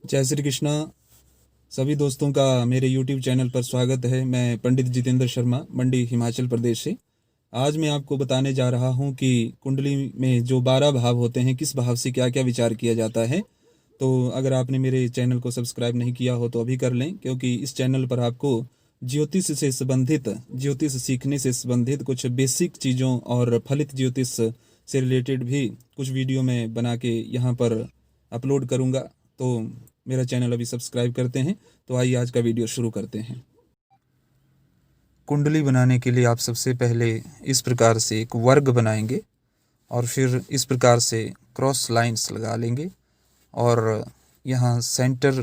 जय श्री कृष्णा। सभी दोस्तों का मेरे YouTube चैनल पर स्वागत है। मैं पंडित जितेंद्र शर्मा, मंडी, हिमाचल प्रदेश से। आज मैं आपको बताने जा रहा हूं कि कुंडली में जो 12 भाव होते हैं, किस भाव से क्या क्या विचार किया जाता है। तो अगर आपने मेरे चैनल को सब्सक्राइब नहीं किया हो तो अभी कर लें, क्योंकि इस चैनल पर आपको ज्योतिष सीखने से संबंधित कुछ बेसिक चीज़ों और फलित ज्योतिष से रिलेटेड भी कुछ वीडियो मैं बना के यहाँ पर अपलोड करूँगा। तो मेरा चैनल अभी सब्सक्राइब करते हैं। तो आइए आज का वीडियो शुरू करते हैं। कुंडली बनाने के लिए आप सबसे पहले इस प्रकार से एक वर्ग बनाएंगे और फिर इस प्रकार से क्रॉस लाइंस लगा लेंगे और यहाँ सेंटर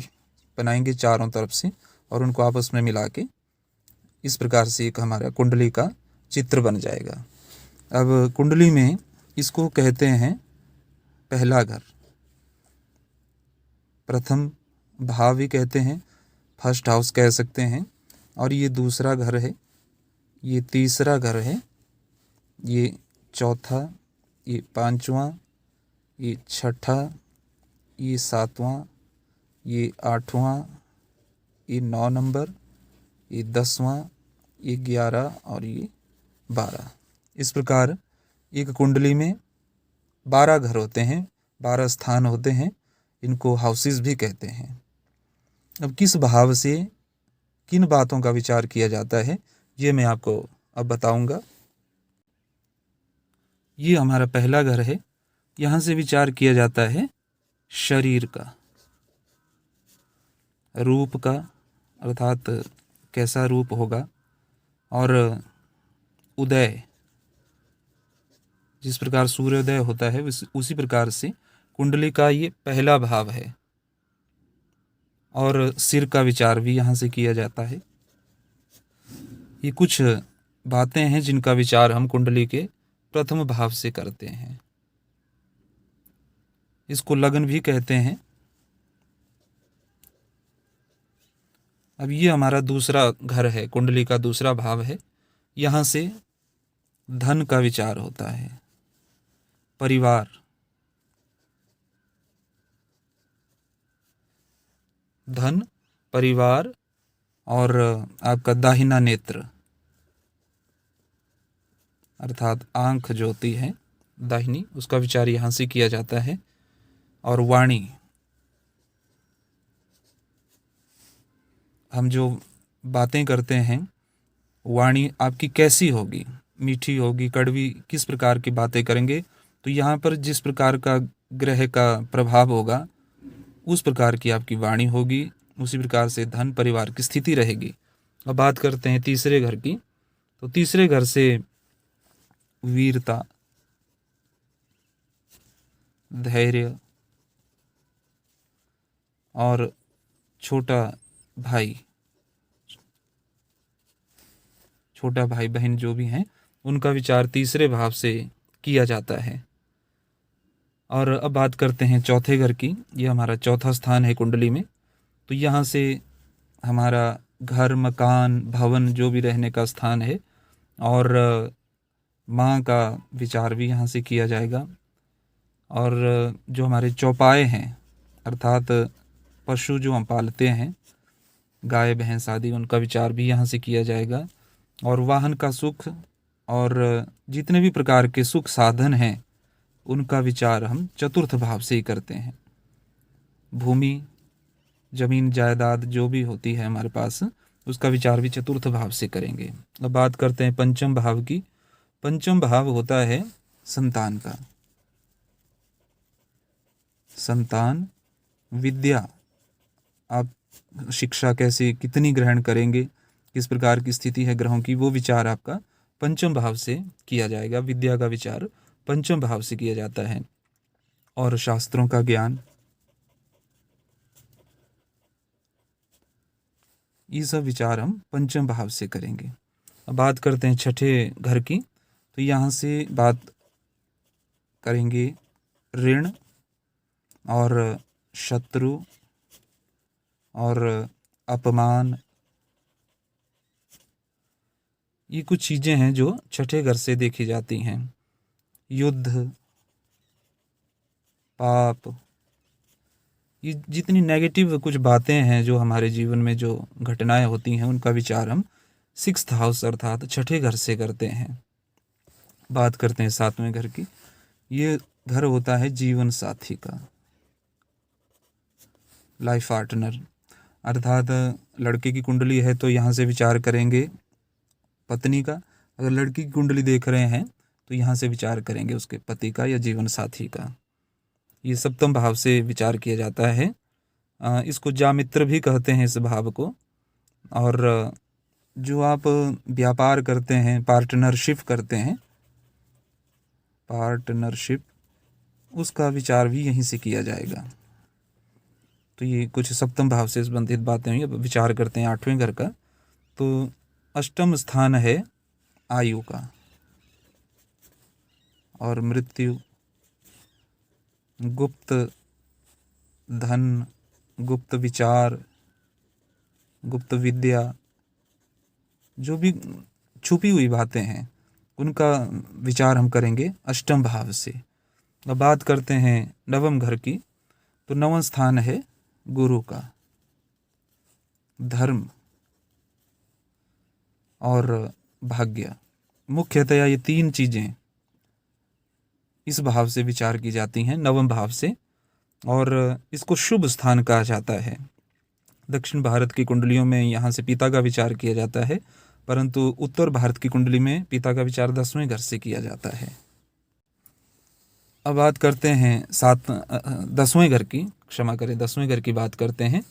बनाएंगे चारों तरफ से और उनको आपस में मिला के इस प्रकार से एक हमारा कुंडली का चित्र बन जाएगा। अब कुंडली में इसको कहते हैं पहला घर, प्रथम भाव भी कहते हैं, फर्स्ट हाउस कह सकते हैं। और ये दूसरा घर है, ये तीसरा घर है, ये चौथा, ये पांचवा, ये छठा, ये सातवां, ये आठवां, ये 9 नंबर, ये 10वां, ये 11 और ये 12। इस प्रकार एक कुंडली में 12 घर होते हैं, 12 स्थान होते हैं। इनको हाउसेस भी कहते हैं। अब किस भाव से किन बातों का विचार किया जाता है, ये मैं आपको अब बताऊंगा। ये हमारा पहला घर है। यहाँ से विचार किया जाता है शरीर का, रूप का, अर्थात कैसा रूप होगा, और उदय, जिस प्रकार सूर्योदय होता है उसी प्रकार से कुंडली का ये पहला भाव है। और सिर का विचार भी यहाँ से किया जाता है। ये कुछ बातें हैं जिनका विचार हम कुंडली के प्रथम भाव से करते हैं। इसको लगन भी कहते हैं। अब ये हमारा दूसरा घर है, कुंडली का दूसरा भाव है। यहाँ से धन का विचार होता है, परिवार, धन, परिवार और आपका दाहिना नेत्र, अर्थात आंख जो होती है दाहिनी, उसका विचार यहाँ से किया जाता है। और वाणी, हम जो बातें करते हैं, वाणी आपकी कैसी होगी, मीठी होगी, कड़वी, किस प्रकार की बातें करेंगे। तो यहाँ पर जिस प्रकार का ग्रह का प्रभाव होगा उस प्रकार की आपकी वाणी होगी, उसी प्रकार से धन परिवार की स्थिति रहेगी। अब बात करते हैं तीसरे घर की। तो तीसरे घर से वीरता, धैर्य और छोटा भाई बहन जो भी हैं, उनका विचार तीसरे भाव से किया जाता है। और अब बात करते हैं चौथे घर की। यह हमारा चौथा स्थान है कुंडली में। तो यहाँ से हमारा घर, मकान, भवन जो भी रहने का स्थान है, और माँ का विचार भी यहाँ से किया जाएगा। और जो हमारे चौपाए हैं, अर्थात पशु जो हम पालते हैं, गाय भैंस आदि, उनका विचार भी यहाँ से किया जाएगा। और वाहन का सुख और जितने भी प्रकार के सुख साधन हैं उनका विचार हम चतुर्थ भाव से ही करते हैं। भूमि, जमीन जायदाद जो भी होती है हमारे पास, उसका विचार भी चतुर्थ भाव से करेंगे। अब बात करते हैं पंचम भाव की। पंचम भाव होता है संतान का, संतान, विद्या, आप शिक्षा कैसे कितनी ग्रहण करेंगे, किस प्रकार की स्थिति है ग्रहों की, वो विचार आपका पंचम भाव से किया जाएगा। विद्या का विचार पंचम भाव से किया जाता है। और शास्त्रों का ज्ञान, ये सब विचार हम पंचम भाव से करेंगे। अब बात करते हैं छठे घर की। तो यहाँ से बात करेंगे ऋण और शत्रु और अपमान। ये कुछ चीज़ें हैं जो छठे घर से देखी जाती हैं। युद्ध, पाप, ये जितनी नेगेटिव कुछ बातें हैं जो हमारे जीवन में जो घटनाएं होती हैं उनका विचार हम 6th हाउस अर्थात छठे घर से करते हैं। बात करते हैं 7वें घर की। ये घर होता है जीवन साथी का, लाइफ पार्टनर, अर्थात लड़के की कुंडली है तो यहाँ से विचार करेंगे पत्नी का, अगर लड़की की कुंडली देख रहे हैं तो यहाँ से विचार करेंगे उसके पति का या जीवन साथी का। ये सप्तम भाव से विचार किया जाता है। इसको जामित्र भी कहते हैं इस भाव को। और जो आप व्यापार करते हैं, पार्टनरशिप करते हैं, पार्टनरशिप, उसका विचार भी यहीं से किया जाएगा। तो ये कुछ सप्तम भाव से संबंधित बातें हुई। अब विचार करते हैं 8वें घर का। तो अष्टम स्थान है आयु का और मृत्यु, गुप्त धन, गुप्त विचार, गुप्त विद्या, जो भी छुपी हुई बातें हैं उनका विचार हम करेंगे अष्टम भाव से। अब बात करते हैं 9वें घर की। तो 9वां स्थान है गुरु का, धर्म और भाग्य। मुख्यतया ये 3 चीजें इस भाव से विचार की जाती हैं, 9वें भाव से, और इसको शुभ स्थान कहा जाता है। दक्षिण भारत की कुंडलियों में यहाँ से पिता का विचार किया जाता है, परंतु उत्तर भारत की कुंडली में पिता का विचार 10वें घर से किया जाता है। अब बात करते हैं 10वें घर की, क्षमा करें 10वें घर की बात करते हैं।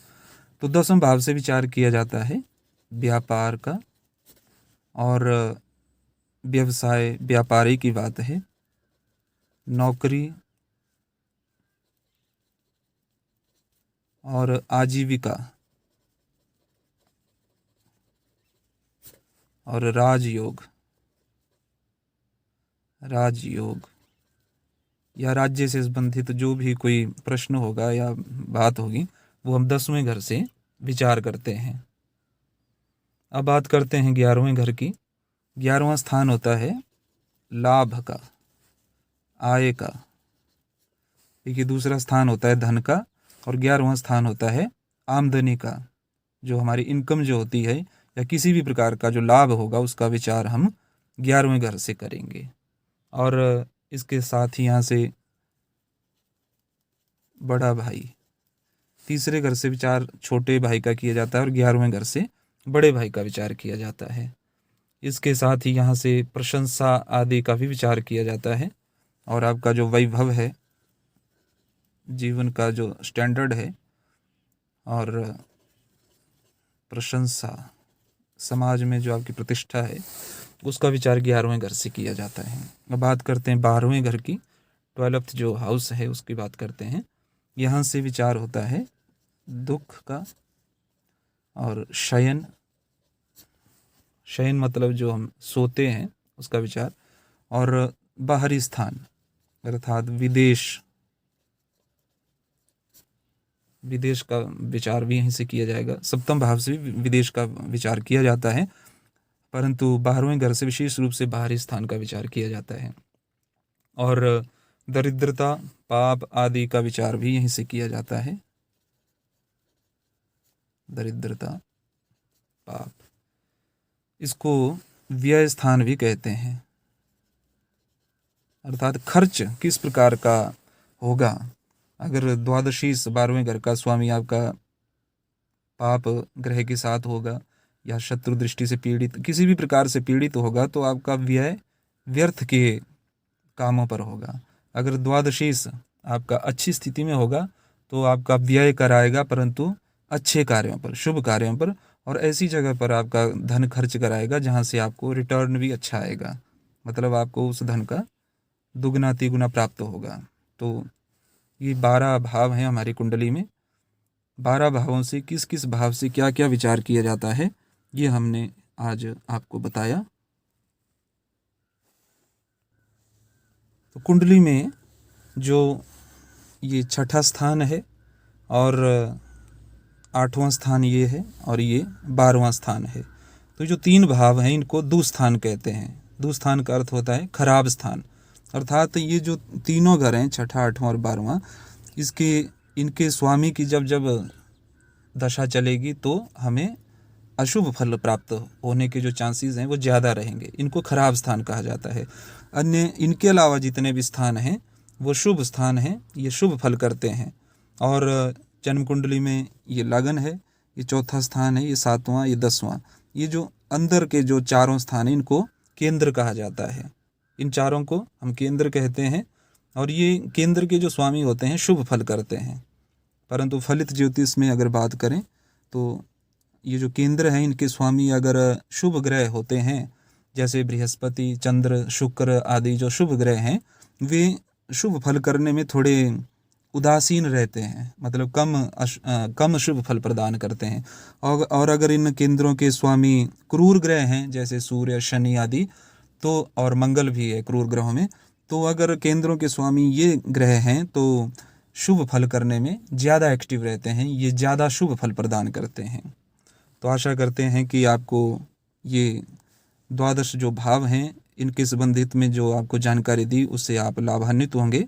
तो 10वें भाव से विचार किया जाता है व्यापार का और व्यवसाय, व्यापारी की बात है, नौकरी और आजीविका और राजयोग या राज्य से संबंधित जो भी कोई प्रश्न होगा या बात होगी वो हम 10वें घर से विचार करते हैं। अब बात करते हैं 11वें घर की। 11वां स्थान होता है लाभ का, आय का। देखिए, दूसरा स्थान होता है धन का और 11वां स्थान होता है आमदनी का। जो हमारी इनकम जो होती है या किसी भी प्रकार का जो लाभ होगा उसका विचार हम 11वें घर से करेंगे। और इसके साथ ही यहाँ से बड़ा भाई, तीसरे घर से विचार छोटे भाई का किया जाता है और 11वें घर से बड़े भाई का विचार किया जाता है। इसके साथ ही यहाँ से प्रशंसा आदि का भी विचार किया जाता है और आपका जो वैभव है, जीवन का जो स्टैंडर्ड है और प्रशंसा, समाज में जो आपकी प्रतिष्ठा है, उसका विचार 11वें घर से किया जाता है। अब बात करते हैं 12वें घर की, 12th जो हाउस है उसकी बात करते हैं। यहाँ से विचार होता है दुख का और शयन मतलब जो हम सोते हैं उसका विचार, और बाहरी स्थान अर्थात विदेश का विचार भी यहीं से किया जाएगा। सप्तम भाव से भी विदेश का विचार किया जाता है, परंतु 12वें घर से विशेष रूप से बाहरी स्थान का विचार किया जाता है। और दरिद्रता, पाप आदि का विचार भी यहीं से किया जाता है। दरिद्रता, पाप, इसको व्यय स्थान भी कहते हैं, अर्थात खर्च किस प्रकार का होगा। अगर द्वादशीस 12वें घर का स्वामी आपका पाप ग्रह के साथ होगा या शत्रु दृष्टि से पीड़ित, किसी भी प्रकार से पीड़ित होगा, तो आपका व्यय व्यर्थ के कामों पर होगा। अगर द्वादशीस आपका अच्छी स्थिति में होगा तो आपका व्यय कराएगा, परंतु अच्छे कार्यों पर, शुभ कार्यों पर, और ऐसी जगह पर आपका धन खर्च कराएगा जहाँ से आपको रिटर्न भी अच्छा आएगा, मतलब आपको उस धन का दुगना तिगुना प्राप्त होगा। तो ये 12 भाव हैं हमारी कुंडली में। 12 भावों से किस किस भाव से क्या क्या विचार किया जाता है, ये हमने आज आपको बताया। तो कुंडली में जो ये छठा स्थान है और 8वां स्थान ये है और ये 12वां स्थान है। तो जो 3 भाव हैं इनको दुस्थान कहते हैं। दुस्थान का अर्थ होता है खराब स्थान, अर्थात ये जो तीनों घर हैं, छठा, 8वां और 12वां, इसके इनके स्वामी की जब जब दशा चलेगी तो हमें अशुभ फल प्राप्त होने के जो चांसेस हैं वो ज़्यादा रहेंगे। इनको खराब स्थान कहा जाता है। अन्य इनके अलावा जितने भी स्थान हैं वो शुभ स्थान हैं, ये शुभ फल करते हैं। और जन्म कुंडली में ये लगन है, ये चौथा स्थान है, ये सातवां, ये 10वां। ये जो अंदर के जो चारों स्थान हैं इनको केंद्र कहा जाता है। इन चारों को हम केंद्र कहते हैं। और ये केंद्र के जो स्वामी होते हैं शुभ फल करते हैं। परंतु फलित ज्योतिष में अगर बात करें तो ये जो केंद्र हैं इनके स्वामी अगर शुभ ग्रह होते हैं, जैसे बृहस्पति, चंद्र, शुक्र आदि जो शुभ ग्रह हैं, वे शुभ फल करने में थोड़े उदासीन रहते हैं, मतलब कम शुभ फल प्रदान करते हैं। और अगर इन केंद्रों के स्वामी क्रूर ग्रह हैं, जैसे सूर्य, शनि आदि, तो और मंगल भी है क्रूर ग्रहों में, तो अगर केंद्रों के स्वामी ये ग्रह हैं तो शुभ फल करने में ज़्यादा एक्टिव रहते हैं, ये ज़्यादा शुभ फल प्रदान करते हैं। तो आशा करते हैं कि आपको ये 12 जो भाव हैं इनके संबंधित में जो आपको जानकारी दी उससे आप लाभान्वित होंगे।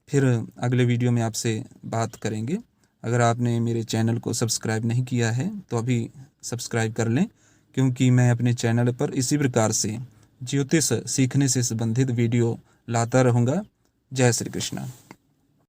फिर अगले वीडियो में आपसे बात करेंगे। अगर आपने मेरे चैनल को सब्सक्राइब नहीं किया है तो अभी सब्सक्राइब कर लें, क्योंकि मैं अपने चैनल पर इसी प्रकार से ज्योतिष सीखने से संबंधित वीडियो लाता रहूँगा। जय श्री कृष्ण।